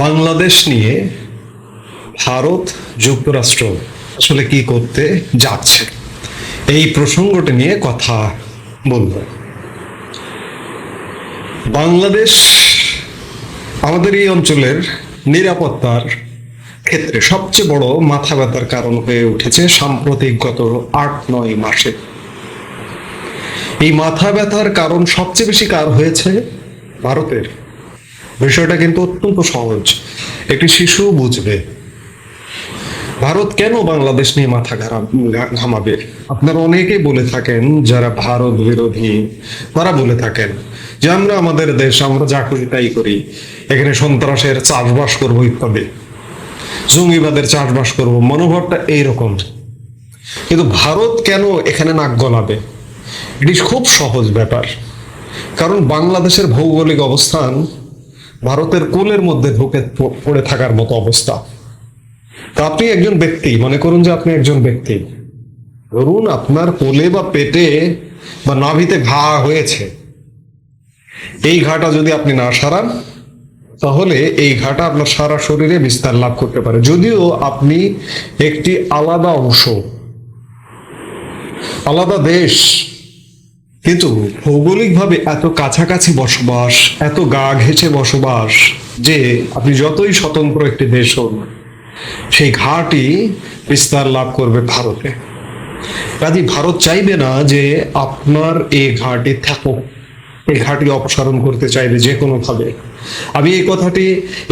বাংলাদেশ নিয়ে ভারত যুক্তরাষ্ট্র আসলে কি করতে যাচ্ছে, এই প্রসঙ্গটি নিয়ে কথা বলবো। বাংলাদেশ আমাদের এই অঞ্চলের নিরাপত্তার ক্ষেত্রে সবচেয়ে বড় মাথা ব্যথার কারণ হয়ে উঠেছে সাম্প্রতিক গত ৮-৯ মাসে। এই মাথা ব্যথার কারণ সবচেয়ে বেশি কার হয়েছে? ভারতের। বিষয়টা কিন্তু অত্যন্ত সহজ, একটি শিশু বুঝবে। ভারত কেন বাংলাদেশ নিয়ে মাথা ঘামাবে? আপনারা অনেকেই বলে থাকেন, যারা ভারত বিরোধী তারা বলে থাকেন যে আমরা আমাদের দেশ, আমরা যা করি তাই করি, এখানে সন্ত্রাসের চাষবাস করবো ইত্যাদি, জঙ্গিবাদের চাষবাস করব, মনোভাবটা এইরকম। কিন্তু ভারত কেন এখানে নাক গলাবে? এটি খুব সহজ ব্যাপার। কারণ বাংলাদেশের ভৌগোলিক অবস্থান ভারতের কোলের মধ্যে ঢুকে পড়ে থাকার মতো অবস্থা। তা আপনি একজন ব্যক্তি, মনে করুন যে আপনি একজন ব্যক্তি, ধরুন আপনার কোলে বা পেটে বা নাভিতে ঘা হয়েছে। এই ঘাটা যদি আপনি না সারান, তাহলে এই ঘাটা আপনার সারা শরীরে বিস্তার লাভ করতে পারে। যদিও আপনি একটি আলাদা অংশ, আলাদা দেশ, কিন্তু ভৌগোলিকভাবে এত কাছাকাছি বসবাস, এত গা ঘেঁষে বসবাস যে আপনি যতই স্বতন্ত্র একটি দেশ হন, সেই ঘাটি বিস্তার লাভ করবে ভারতে। কাজে ভারত চাইবে না যে আপনার এই ঘাটি থাকুক, এই ঘাটি অপসারণ করতে চাইবে যে কোনো ভাবে। আমি এই কথাটি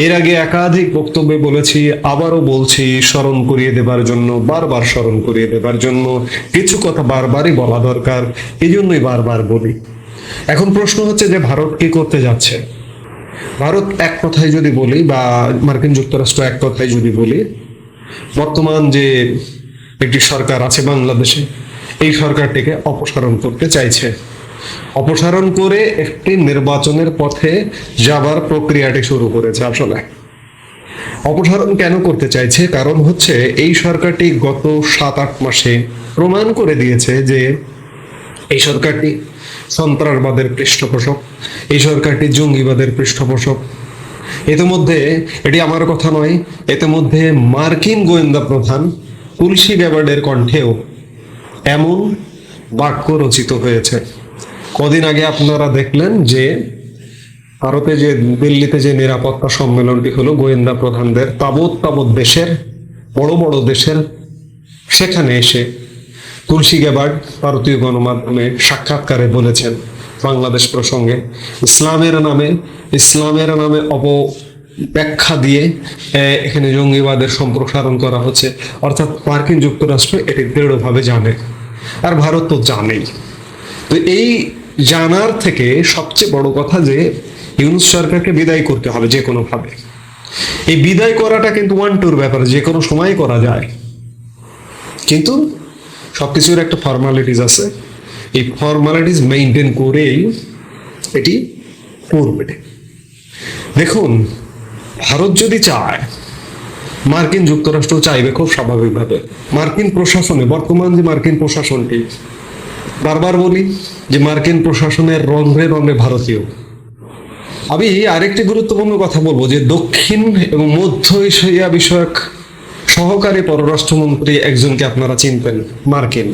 এর আগে একাধিক বক্তব্যে বলেছি, আবারও বলছি স্মরণ করিয়ে দেবার জন্য, বারবার স্মরণ করিয়ে দেবার জন্য। কিছু কথা বারবারই বলা দরকার, এই জন্যই বারবার বলি। এখন প্রশ্ন হচ্ছে যে ভারত কি করতে যাচ্ছে? ভারত এক কথায় যদি বলি, বা মার্কিন যুক্তরাষ্ট্র এক কথায় যদি বলি, বর্তমান যে একটি সরকার আছে বাংলাদেশে, এই সরকারটিকে অপসারণ করতে চাইছে। অপসারণ করে একটি নির্বাচনের পথে যাবার প্রক্রিয়াটি শুরু করেছে। আসলে অপসারণ কেন করতে চাইছে? কারণ হচ্ছে এই সরকারটি গত 7-8 মাসে প্রমাণ করে দিয়েছে যে এই সরকারটি সন্ত্রাসবাদের পৃষ্ঠপোষক, এই সরকারটি জঙ্গিবাদের পৃষ্ঠপোষক। ইতিমধ্যে, এটি আমার কথা নয়, ইতিমধ্যে মার্কিন গোয়েন্দা প্রধান তুলসী গ্যাবার্ডের কণ্ঠেও এমন বাক্য রচিত হয়েছে। কদিন আগে আপনারা দেখলেন যে ভারতে যে দিল্লিতে যে নিরাপত্তা সম্মেলনটি হলো গোয়েন্দা প্রধানদের, তাবৎ তাবৎ দেশের, বড় বড় দেশের, সেখানে এসে তুলসী গ্যাবার্ড ভারতীয় গণমাধ্যমে সাক্ষাৎকারে বলেছেন বাংলাদেশ প্রসঙ্গে ইসলামের নামে অপব্যাখ্যা দিয়ে এখানে জঙ্গিবাদের সম্প্রসারণ করা হচ্ছে। অর্থাৎ মার্কিন যুক্তরাষ্ট্র এটি দৃঢ়ভাবে জানে, আর ভারত তো জানেই। তো এই জানার থেকে সবচেয়ে বড় কথা যে ইউনূস সরকারকে বিদায় করতে হবে যে কোনো ভাবে। এই বিদায় করাটা কিন্তু ওয়ান টুর ব্যাপার, যে কোনো সময় করা যায়, কিন্তু সবকিছুর একটা ফর্মালিটিস আছে। এই ফর্মালিটিস মেনটেন করেই এটি করবে। দেখুন, ভারত যদি চায়, মার্কিন যুক্তরাষ্ট্র চাইবে খুব স্বাভাবিকভাবে। মার্কিন প্রশাসনে, বর্তমান যে মার্কিন প্রশাসনটি, বারবার বলি যে মার্কিন প্রশাসনের রন্ধ্রে রন্ধ্রে ভারতীয়। আমি আরেকটি গুরুত্বপূর্ণ কথা বলবো যে দক্ষিণ এবং মধ্য এশিয়া বিষয়ক সহকারী পররাষ্ট্রমন্ত্রী একজনকে আপনারা চিনতেন, মার্কিন,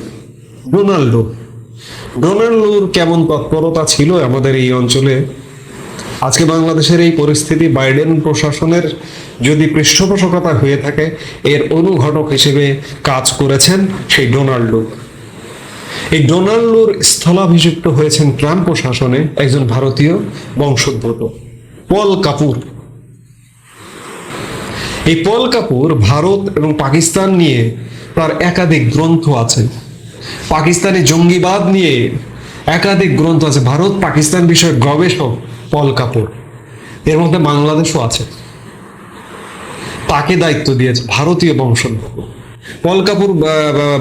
ডোনাল্ডোর কেমন তৎপরতা ছিল আমাদের এই অঞ্চলে। আজকে বাংলাদেশের এই পরিস্থিতি বাইডেন প্রশাসনের যদি পৃষ্ঠপোষকতা হয়ে থাকে, এর অনুঘটক হিসেবে কাজ করেছেন সেই ডোনাল্ডো। এই ডোনাল্ডোর স্থলাভিষিক্ত হয়েছেন ট্রাম্প প্রশাসনে একজন ভারতীয় বংশোদ্ভূত পল কাপুর। এই পল কাপুর ভারত এবং পাকিস্তান নিয়ে তার একাধিক গ্রন্থ আছে, পাকিস্তানি জঙ্গিবাদ নিয়ে একাধিক গ্রন্থ আছে। ভারত পাকিস্তান বিষয়ক গবেষক পল কাপুর, এর মধ্যে বাংলাদেশও আছে। তাকে দায়িত্ব দিয়েছে ভারতীয় বংশোদ্ভূত পল কাপুর।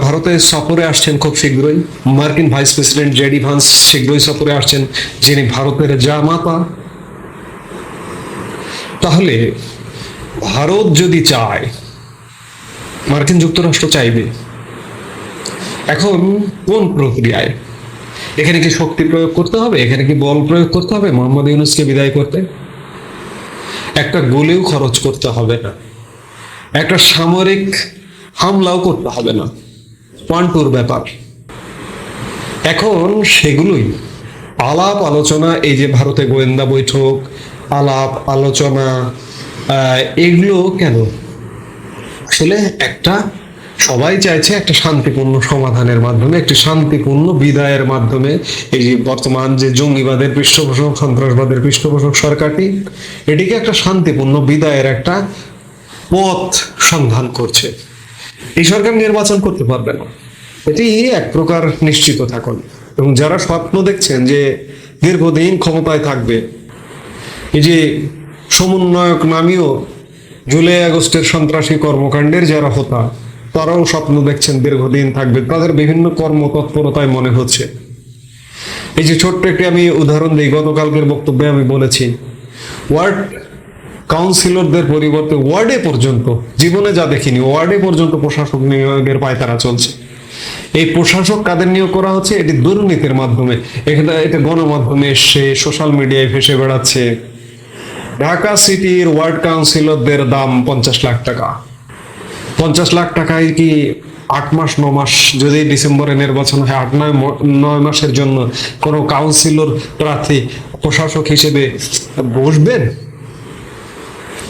ভারতে সফরে আসছেন খুব শীঘ্রই। মার্কিন ভাইস প্রেসিডেন্ট জেডি ভান্স শীঘ্রই সফরে আসছেন, যিনি ভারতের জামাতা। তাহলে ভারত যদি চায়, মার্কিন যুক্তরাষ্ট্র চাইবে। এখন কোন প্রক্রিয়ায়? এখানে কি শক্তি প্রয়োগ করতে হবে? এখানে কি বল প্রয়োগ করতে হবে মোহাম্মদ ইউনূসকে বিদায় করতে? একটা গুলিও খরচ করতে হবে না, একটা সামরিক হামলাও করতে হবে না, ওয়ান টুর ব্যাপার। এখন সেগুলোই আলাপ আলোচনা, এই যে ভারতে গোয়েন্দা বৈঠক, আলাপ আলোচনা, এগুলো কেন? আসলে একটা সবাই চাইছে একটা শান্তিপূর্ণ সমাধানের মাধ্যমে, একটি শান্তিপূর্ণ বিদায়ের মাধ্যমে এই যে বর্তমান যে জঙ্গিবাদের পৃষ্ঠপোষক, সন্ত্রাসবাদের পৃষ্ঠপোষক সরকারটি, এটিকে একটা শান্তিপূর্ণ বিদায়ের একটা পথ সন্ধান করছে। এই সরকার নির্বাচন করতে পারবে না, এটি এক প্রকার নিশ্চিত থাকুন। এবং যারা স্বপ্ন দেখছেন যে দীর্ঘদিন ক্ষমতায় থাকবে, এই যে সমন্বয়ক নামীয় জুলাই আগস্টের সন্ত্রাসী কর্মকাণ্ডের যারা হোতা, তারাও স্বপ্ন দেখছেন দীর্ঘদিন থাকবে, তাদের বিভিন্ন কর্মতৎপরতায় মনে হচ্ছে। এই যে ছোট্ট একটি আমি উদাহরণ দিই, গতকালকের বক্তব্যে আমি বলেছি ওয়ার্ড কাউন্সিলরদের পরিবর্তে ওয়ার্ডে পর্যন্ত, জীবনে যা দেখিনি, ওয়ার্ডে পর্যন্ত প্রশাসক নিয়োগের পায়তারা চলছে। এই প্রশাসক কাদের নিয়োগ করা হচ্ছে? এটি দুর্নীতির মাধ্যমে, এখানে এটা গণমাধ্যমে এসছে, সোশ্যাল মিডিয়ায় ভেসে বেড়াচ্ছে। ঢাকা সিটির ওয়ার্ড কাউন্সিলরদের দাম 50 লাখ টাকা। 50 লাখ টাকায় কি 8 মাস 9 মাস, যদি ডিসেম্বরে নির্বাচন হয়, 8-9 মাসের জন্য কোনো কাউন্সিলর প্রার্থী প্রশাসক হিসেবে বসবেন?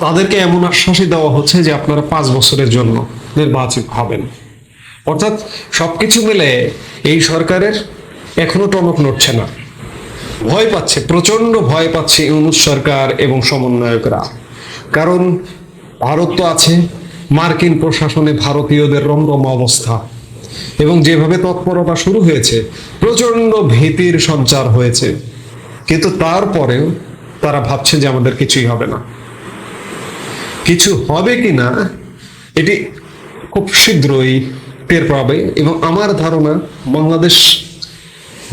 তাদেরকে এমন আশ্বাসই দেওয়া হচ্ছে যে আপনারা 5 বছরের জন্য নির্বাচিত হবেন। অর্থাৎ সবকিছু মিলে এই সরকারের এখনো টনক নড়ছে না, ভয় পাচ্ছে, প্রচন্ড ভয় পাচ্ছে ইউনূস সরকার এবং সমন্বয়করা। কারণ ভারত তো আছে, মার্কিন প্রশাসনে ভারতীয়দের রমরমা অবস্থা, এবং যেভাবে তৎপরতা শুরু হয়েছে, প্রচন্ড ভীতির সঞ্চার হয়েছে। কিন্তু তারপরেও তারা ভাবছে যে আমাদের কিছুই হবে না। কিছু হবে কিনা এটি খুব শীঘ্রই টের পাবে। এবং আমার ধারণা, বাংলাদেশ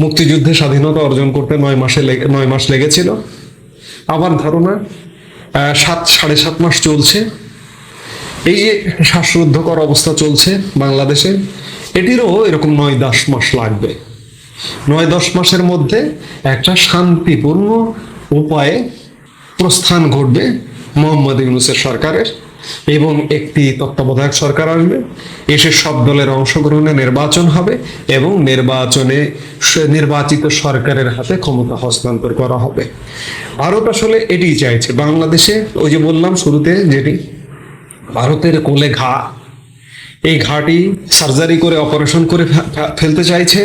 মুক্তিযুদ্ধে স্বাধীনতা অর্জন করতে 9 মাস লেগেছিল। আমার ধারণা 7-7.5 মাস চলছে এই যে শ্বাসরুদ্ধকর অবস্থা চলছে বাংলাদেশে, এটিরও এরকম 9-10 মাস লাগবে। 9-10 মাসের মধ্যে একটা শান্তিপূর্ণ উপায়ে প্রস্থান ঘটবে মোহাম্মদ ইউনূসের সরকারের, এবং একটি তত্ত্বাবধায়ক সরকার আসবে, এসে সব দলের অংশগ্রহণে নির্বাচন হবে, এবং নির্বাচনে নির্বাচিত সরকারের হাতে ক্ষমতা হস্তান্তর করা হবে। ভারত আসলে এটি চাইছে বাংলাদেশে। ওই যে বললাম শুরুতে, যেটি ভারতের কোলে ঘা, এই ঘাটি সার্জারি করে অপারেশন করে ফেলতে চাইছে।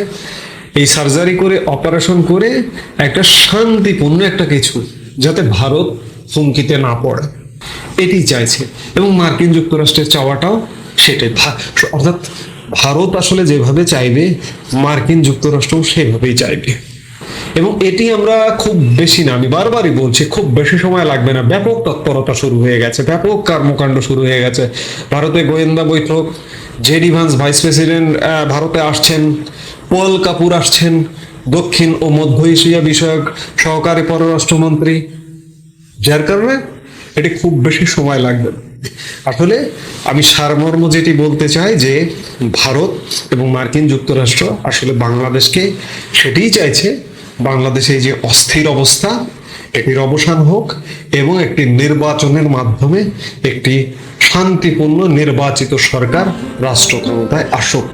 এই সার্জারি করে অপারেশন করে একটা শান্তিপূর্ণ একটা কিছু, যাতে ভারত হুমকিতে না পড়ে, এটি চাইছে। এবং মার্কিন যুক্তরাষ্ট্রের চাওয়াটাও সেটাই। অর্থাৎ ভারত আসলে যেভাবে চাইবে, মার্কিন যুক্তরাষ্ট্রও সেভাবেই চাইবে। এবং এটি আমরা খুব বেশি না, আমি বারবারই বলছি, খুব বেশি সময় লাগবে না। ব্যাপক তৎপরতা শুরু হয়ে গেছে, ব্যাপক কর্মকাণ্ড শুরু হয়ে গেছে। ভারতে গোয়েন্দা বৈঠক, জেডি ভান্স ভাইস প্রেসিডেন্ট ভারতে আসছেন, পল কাপুর আসছেন, দক্ষিণ ও মধ্য এশিয়া বিষয়ক সহকারী পররাষ্ট্রমন্ত্রী, যার কারণে এটি খুব বেশি সময় লাগবে না। আসলে আমি সারমর্ম যেটি বলতে চাই, যে ভারত এবং মার্কিন যুক্তরাষ্ট্র আসলে বাংলাদেশকে সেটিই চাইছে, বাংলাদেশে এই যে অস্থির অবস্থা, এটির অবসান হোক, এবং একটি নির্বাচনের মাধ্যমে একটি শান্তিপূর্ণ নির্বাচিত সরকার রাষ্ট্র ক্ষমতায় আসুক।